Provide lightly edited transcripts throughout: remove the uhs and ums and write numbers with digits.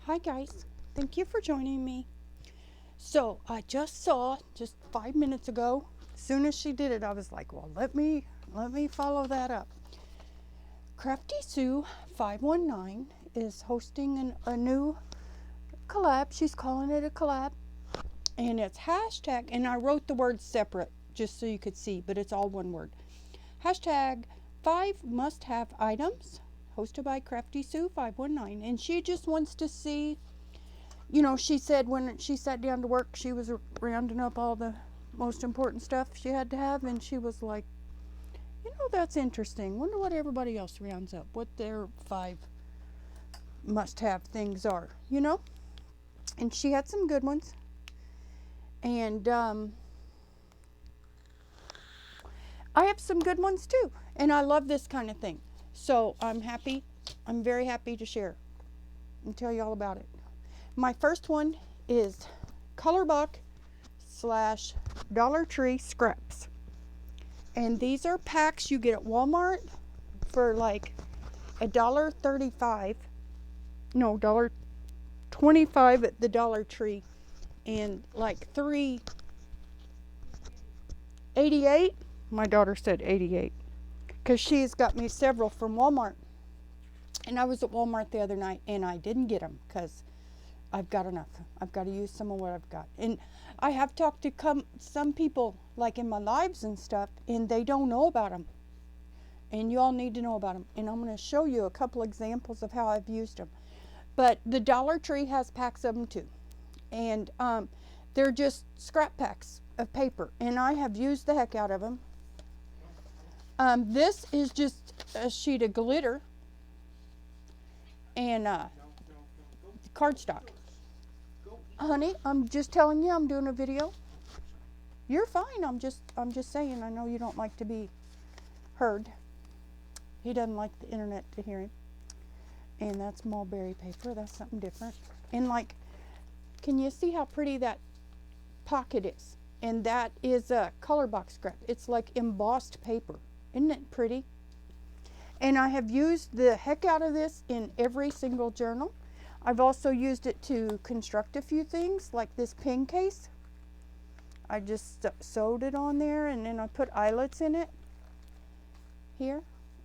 Hi guys, thank you for joining me. So I just saw just 5 minutes ago. As soon as she did it, I was like, well, let me follow that up. Crafty Sue 519 is hosting a new collab. She's calling it a collab, and it's hashtag. And I wrote the words separate just so you could see, but it's all one word. Hashtag 5 must-have items. Hosted by Crafty Sue 519, and she just wants to see. She said when she sat down to work, she was rounding up all the most important stuff she had to have, and she was like, that's interesting. Wonder what everybody else rounds up, what their 5 must-have things are. And she had some good ones. And I have some good ones too. And I love this kind of thing. So I'm happy. I'm very happy to share and tell you all about it. My first one is Colorbuck/Dollar Tree scraps. And these are packs you get at Walmart for like $1.35. No, $1.25 at the Dollar Tree. And like $3.88. My daughter said 88. Because she's got me several from Walmart. And I was at Walmart the other night and I didn't get them because I've got enough. I've got to use some of what I've got. And I have talked to some people, like in my lives and stuff, and they don't know about them. And you all need to know about them. And I'm going to show you a couple examples of how I've used them. But the Dollar Tree has packs of them too. And they're just scrap packs of paper. And I have used the heck out of them. This is just a sheet of glitter and cardstock. Honey, I'm just telling you, I'm doing a video. You're fine. I'm just saying. I know you don't like to be heard. He doesn't like the internet to hear him. And that's mulberry paper. That's something different. And like, can you see how pretty that pocket is? And that is a color box scrap. It's like embossed paper. Isn't it pretty? And I have used the heck out of this in every single journal. I've also used it to construct a few things, like this pin case. I just sewed it on there, and then I put eyelets in it here.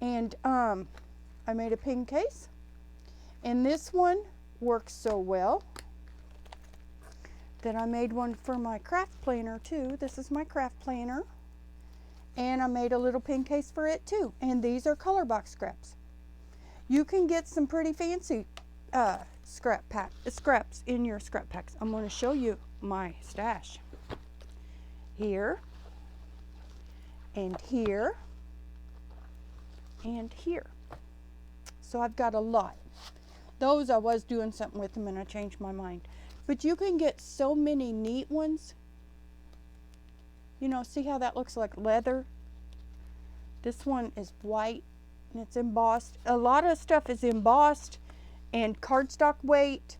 And I made a pin case. And this one works so well that I made one for my craft planner too. This is my craft planner. And I made a little pin case for it too. And these are color box scraps. You can get some pretty fancy scraps in your scrap packs. I'm going to show you my stash. Here, and here, and here. So I've got a lot. Those I was doing something with them and I changed my mind. But you can get so many neat ones. See how that looks like leather? This one is white and it's embossed. A lot of stuff is embossed and cardstock weight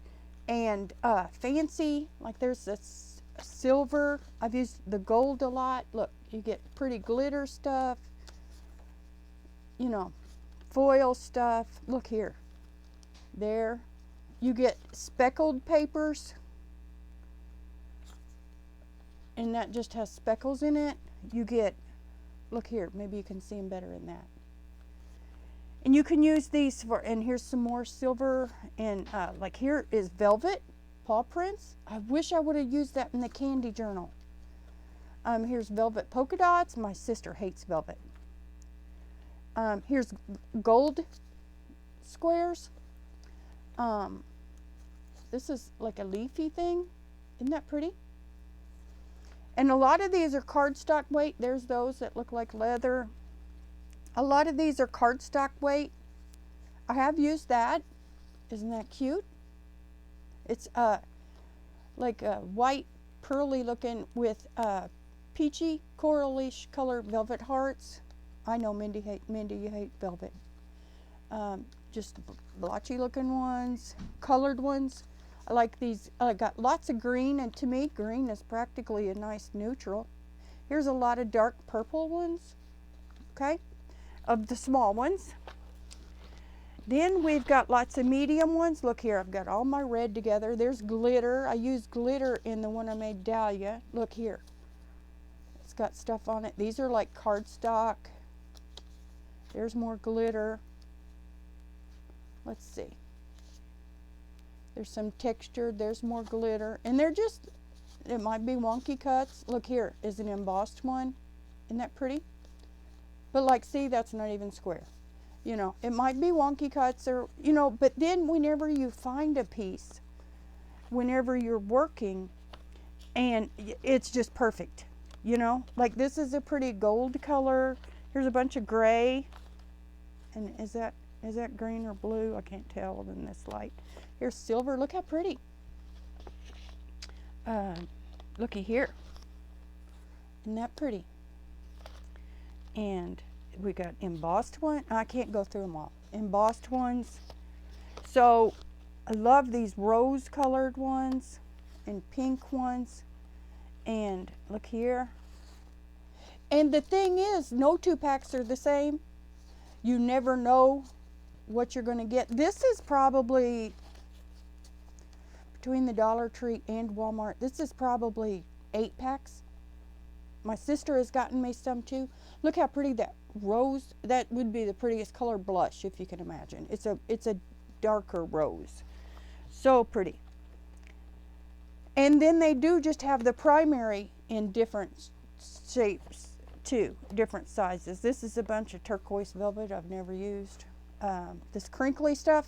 and fancy. Like there's this silver. I've used the gold a lot. Look, you get pretty glitter stuff. Foil stuff. Look here. There. You get speckled papers. And that just has speckles in it. You get, look here, maybe you can see them better in that. And you can use these for, and here's some more silver, and like here is velvet, paw prints. I wish I would have used that in the candy journal. Here's velvet polka dots. My sister hates velvet. Here's gold squares. This is like a leafy thing. Isn't that pretty? And a lot of these are cardstock weight. There's those that look like leather. A lot of these are cardstock weight. I have used that. Isn't that cute? It's like a white, pearly looking with peachy, coralish color velvet hearts. I know Mindy, you hate velvet. Just blotchy looking ones, colored ones. I like these. I got lots of green, and to me, green is practically a nice neutral. Here's a lot of dark purple ones, okay, of the small ones. Then we've got lots of medium ones. Look here, I've got all my red together. There's glitter. I used glitter in the one I made Dahlia. Look here. It's got stuff on it. These are like cardstock. There's more glitter. Let's see. There's some texture. There's more glitter. And they're just, it might be wonky cuts. Look here is an embossed one. Isn't that pretty? But like, see, that's not even square. You know, it might be wonky cuts or, you know, but then whenever you find a piece, whenever you're working, and it's just perfect, you know, like this is a pretty gold color. Here's a bunch of gray. And is that green or blue? I can't tell in this light. Here's silver. Look how pretty. Looky here. Isn't that pretty? And we got embossed one. I can't go through them all. Embossed ones. So I love these rose colored ones and pink ones. And look here. And the thing is, no two packs are the same. You never know what you're going to get. This is probably, between the Dollar Tree and Walmart, this is probably 8 packs. My sister has gotten me some too. Look how pretty that rose, that would be the prettiest color blush if you can imagine. It's a darker rose. So pretty. And then they do just have the primary in different shapes too, different sizes. This is a bunch of turquoise velvet I've never used. This crinkly stuff,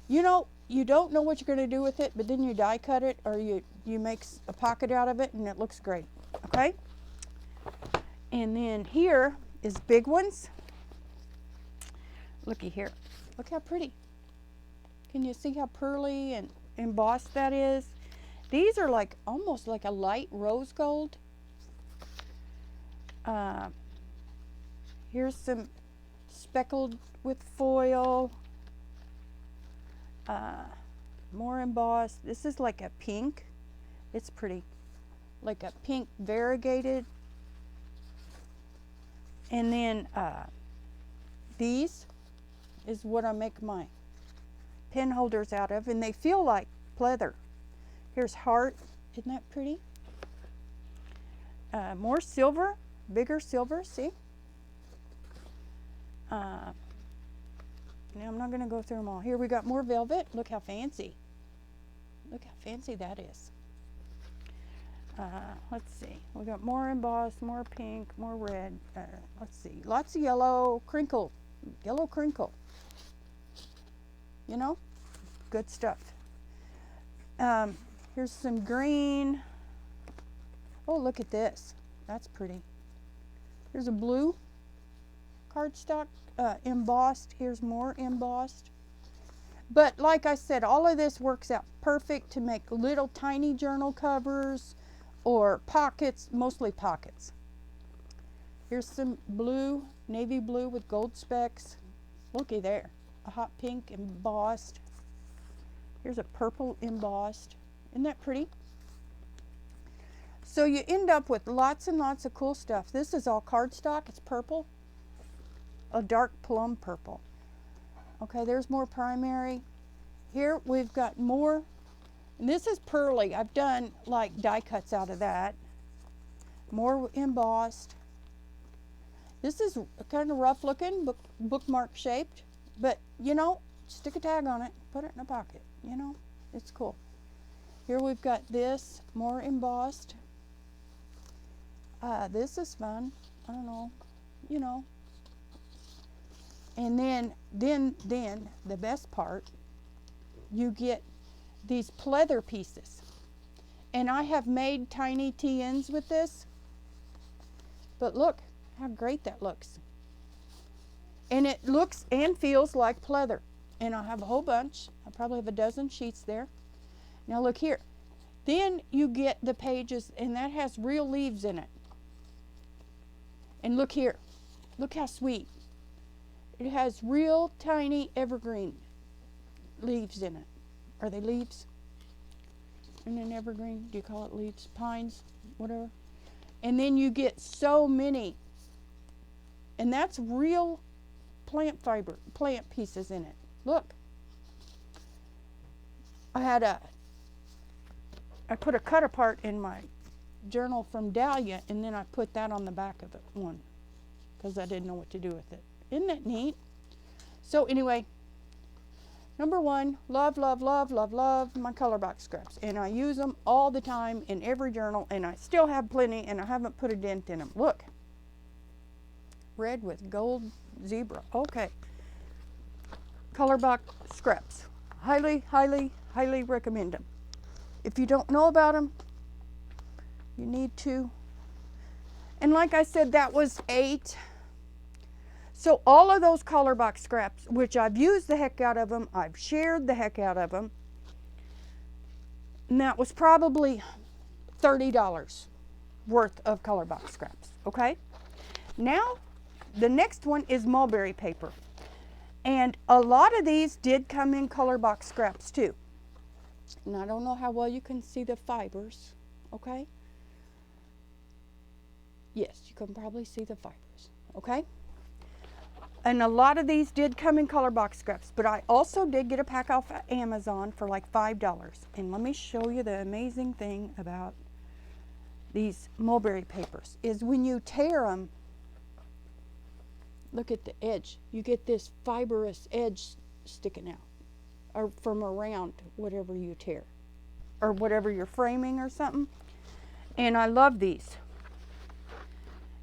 you know, you don't know what you're going to do with it, but then you die cut it or you make a pocket out of it and it looks great. Okay? And then here is big ones. Looky here. Look how pretty. Can you see how pearly and embossed that is? These are like almost like a light rose gold. Here's some speckled with foil. More embossed. This is like a pink. It's pretty. Like a pink variegated. And then these is what I make my pen holders out of, and they feel like pleather. Here's heart. Isn't that pretty? More silver, bigger silver, see? Now I'm not going to go through them all. Here we got more velvet. Look how fancy. Look how fancy that is. Let's see. We got more embossed, more pink, more red. Let's see. Lots of yellow crinkle. Yellow crinkle. You know? Good stuff. Here's some green. Oh, look at this. That's pretty. Here's a blue cardstock, embossed. Here's more embossed. But like I said, all of this works out perfect to make little tiny journal covers or pockets, mostly pockets. Here's some blue, navy blue with gold specks. Looky there, a hot pink embossed. Here's a purple embossed. Isn't that pretty? So you end up with lots and lots of cool stuff. This is all cardstock. It's purple, a dark plum purple. Okay, there's more primary. Here we've got more, and this is pearly. I've done like die cuts out of that. More embossed. This is kind of rough looking, bookmark shaped, but you know, stick a tag on it, put it in a pocket, you know, it's cool. Here we've got this, more embossed. This is fun, I don't know, you know. And then the best part, you get these pleather pieces. And I have made tiny TNs with this. But look how great that looks. And it looks and feels like pleather. And I have a whole bunch. I probably have a dozen sheets there. Now look here. Then you get the pages, and that has real leaves in it. And look here. Look how sweet. It has real tiny evergreen leaves in it. Are they leaves? In an evergreen? Do you call it leaves? Pines? Whatever. And then you get so many. And that's real plant fiber, plant pieces in it. Look. I put a cut apart in my journal from Dahlia, and then I put that on the back of it one because I didn't know what to do with it. Isn't that neat? So anyway, number one, love, love, love, love, love my color box scraps. And I use them all the time in every journal, and I still have plenty, and I haven't put a dent in them. Look. Red with gold zebra. Okay. Color box scraps. Highly, highly, highly recommend them. If you don't know about them, you need to. And like I said, that was 8. So all of those color box scraps, which I've used the heck out of them, I've shared the heck out of them, and that was probably $30 worth of color box scraps, okay? Now, the next one is mulberry paper. And a lot of these did come in color box scraps too. And I don't know how well you can see the fibers, okay? Yes, you can probably see the fibers, okay? And a lot of these did come in color box scraps, but I also did get a pack off of Amazon for like $5. And let me show you the amazing thing about these mulberry papers is when you tear them, look at the edge. You get this fibrous edge sticking out, or from around whatever you tear, or whatever you're framing or something. And I love these.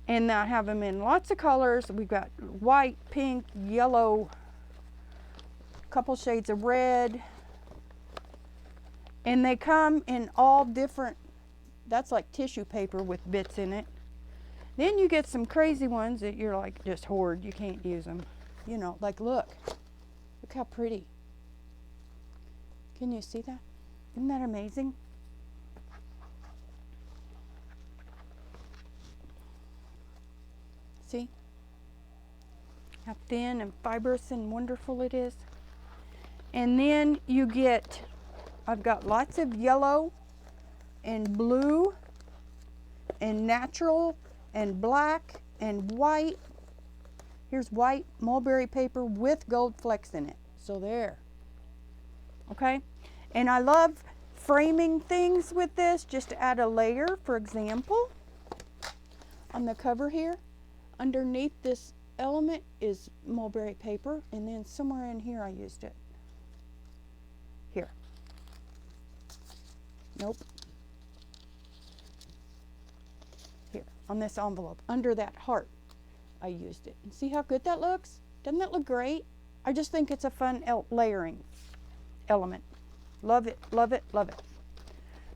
And I have them in lots of colors. We've got white, pink, yellow, couple shades of red. And they come in all different, that's like tissue paper with bits in it. Then you get some crazy ones that you're like just hoard. You can't use them. You know, like look how pretty. Can you see that? Isn't that amazing? See how thin and fibrous and wonderful it is? And then you get, I've got lots of yellow and blue and natural and black and white. Here's white mulberry paper with gold flecks in it. So there. Okay? And I love framing things with this just to add a layer. For example, on the cover here, underneath this element is mulberry paper, and then somewhere in here I used it. Here. Nope. Here, on this envelope, under that heart, I used it. And see how good that looks? Doesn't that look great? I just think it's a fun layering element. Love it, love it, love it.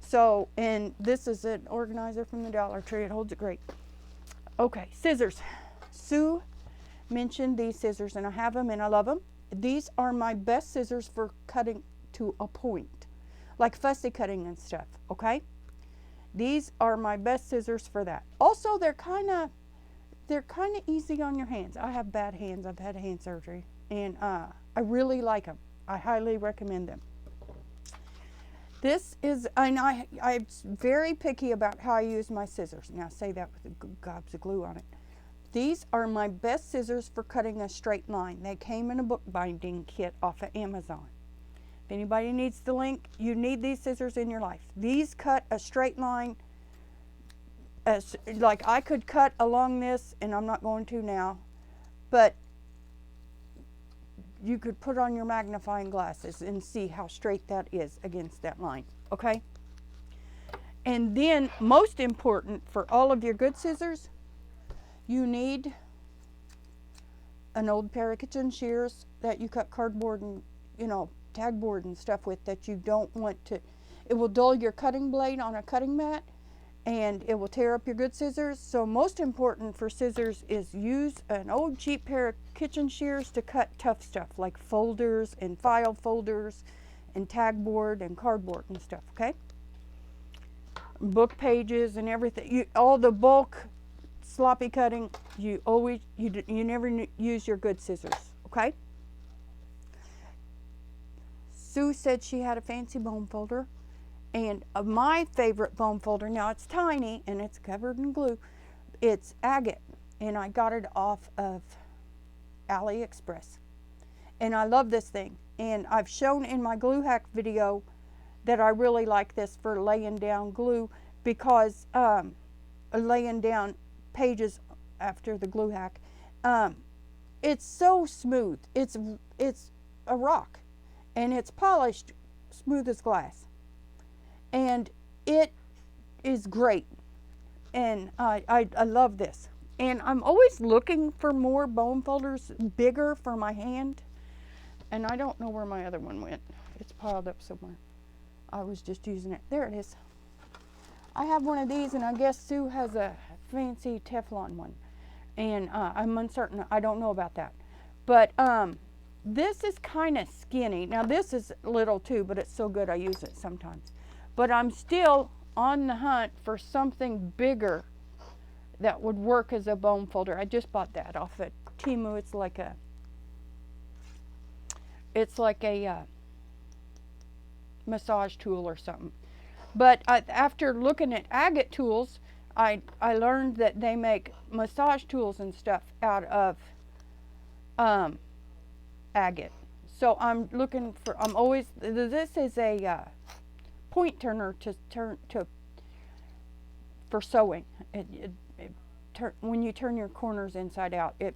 So, and this is an organizer from the Dollar Tree. It holds it great. Okay, scissors. Sue mentioned these scissors, and I have them, and I love them. These are my best scissors for cutting to a point, like fussy cutting and stuff, okay? These are my best scissors for that. Also, they're kind of easy on your hands. I have bad hands. I've had hand surgery, and I really like them. I highly recommend them. This is, and I'm very picky about how I use my scissors. Now, I say that with gobs of glue on it. These are my best scissors for cutting a straight line. They came in a bookbinding kit off of Amazon. If anybody needs the link, you need these scissors in your life. These cut a straight line. Like I could cut along this, and I'm not going to now, but you could put on your magnifying glasses and see how straight that is against that line, okay? And then, most important for all of your good scissors, you need an old pair of kitchen shears that you cut cardboard and, tag board and stuff with that you don't want to. It will dull your cutting blade on a cutting mat, and it will tear up your good scissors. So most important for scissors is use an old cheap pair of kitchen shears to cut tough stuff like folders and file folders and tag board and cardboard and stuff, okay? Book pages and everything. All the bulk sloppy cutting, you never use your good scissors, okay? Sue said she had a fancy bone folder. And my favorite bone folder, now it's tiny and it's covered in glue, it's agate, and I got it off of AliExpress. And I love this thing. And I've shown in my glue hack video that I really like this for laying down glue, because laying down pages after the glue hack. It's so smooth. It's a rock, and it's polished, smooth as glass, and it is great. And I love this. And I'm always looking for more bone folders, bigger for my hand. And I don't know where my other one went. It's piled up somewhere. I was just using it. There it is. I have one of these, and I guess Sue has a fancy Teflon one. And I'm uncertain. I don't know about that. But this is kind of skinny. Now this is little too, but it's so good I use it sometimes. But I'm still on the hunt for something bigger that would work as a bone folder. I just bought that off at Temu. It's like a massage tool or something. But after looking at agate tools, I learned that they make massage tools and stuff out of agate. So I'm looking for, this is a point turner for sewing. When you turn your corners inside out, it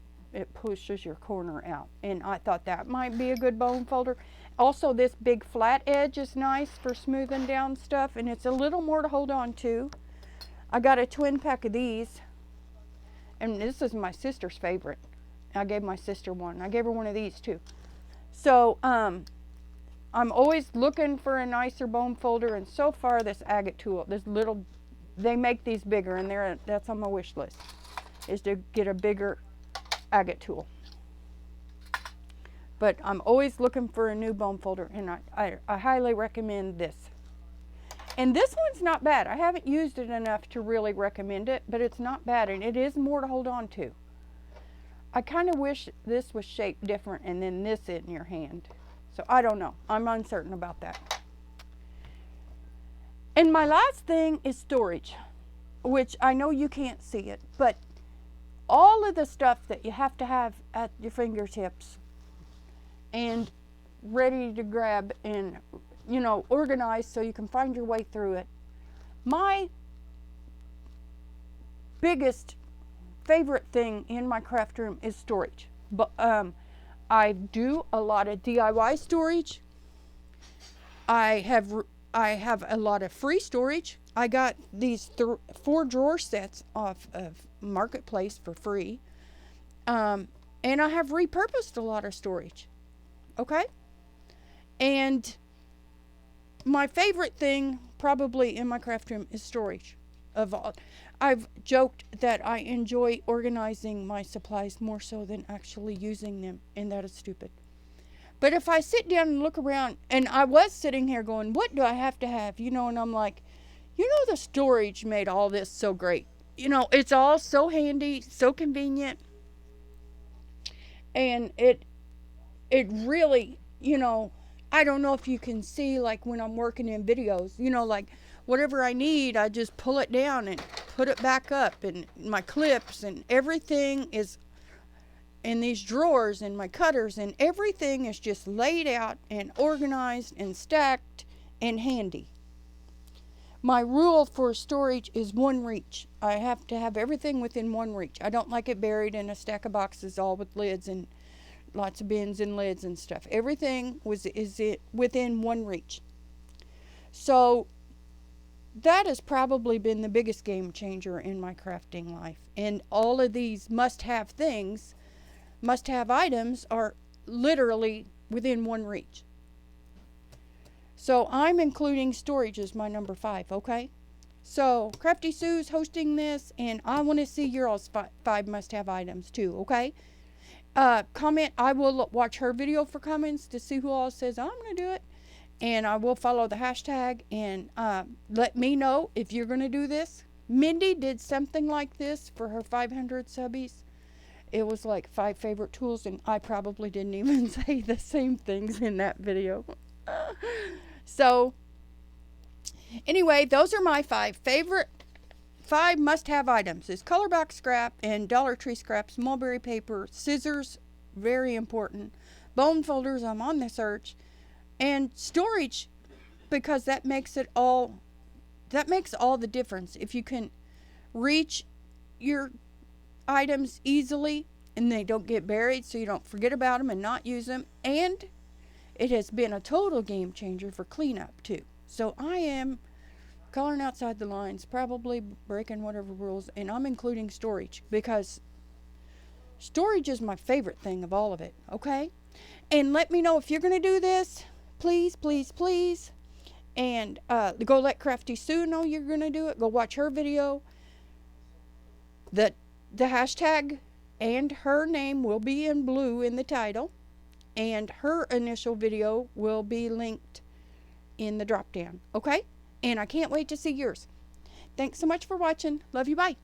pushes your corner out. And I thought that might be a good bone folder. Also, this big flat edge is nice for smoothing down stuff, and it's a little more to hold on to. I got a twin pack of these, and this is my sister's favorite. I gave my sister one. I gave her one of these too. So I'm always looking for a nicer bone folder, and so far this agate tool, they make these bigger, and that's on my wish list, is to get a bigger agate tool. But I'm always looking for a new bone folder, and I highly recommend this. And this one's not bad. I haven't used it enough to really recommend it, but it's not bad, and it is more to hold on to. I kind of wish this was shaped different and then this in your hand. So I don't know. I'm uncertain about that. And my last thing is storage, which I know you can't see it, but all of the stuff that you have to have at your fingertips and ready to grab and, organized so you can find your way through it. My biggest favorite thing in my craft room is storage. But I do a lot of DIY storage. I have a lot of free storage. I got these 4 drawer sets off of Marketplace for free. And I have repurposed a lot of storage. Okay? And my favorite thing probably in my craft room is storage. I've joked that I enjoy organizing my supplies more so than actually using them, and that is stupid. But if I sit down and look around, and I was sitting here going, what do I have to have? And I'm like, the storage made all this so great. It's all so handy, so convenient. And it really, I don't know if you can see, like when I'm working in videos, like whatever I need, I just pull it down and put it back up, and my clips and everything is in these drawers, and my cutters, and everything is just laid out and organized and stacked and handy. My rule for storage is 1 reach. I have to have everything within 1 reach. I don't like it buried in a stack of boxes all with lids and lots of bins and lids and stuff. Everything is within 1 reach. So that has probably been the biggest game changer in my crafting life. And all of these must-have things, must-have items, are literally within 1 reach. So I'm including storage as my number 5, okay? So Crafty Sue's hosting this, and I want to see your all's 5 must-have items too, okay? Comment. I will watch her video for comments to see who all says I'm going to do it. And I will follow the hashtag, and let me know if you're going to do this. Mindy did something like this for her 500 subbies. It was like 5 favorite tools, and I probably didn't even say the same things in that video. So, anyway, those are my 5 favorite 5 must-have items. Is color box scrap and Dollar Tree scraps, mulberry paper, scissors, very important, Bone folders, I'm on the search. And storage, because that makes all the difference. If you can reach your items easily and they don't get buried, so you don't forget about them and not use them, and it has been a total game changer for cleanup too. So I am coloring outside the lines, probably breaking whatever rules, and I'm including storage because storage is my favorite thing of all of it. Okay, and let me know if you're going to do this, please, please, please. And go let Crafty Sue know you're going to do it. Go watch her video. The hashtag and her name will be in blue in the title, and her initial video will be linked in the drop down. Okay, and I can't wait to see yours. Thanks so much for watching. Love you. Bye.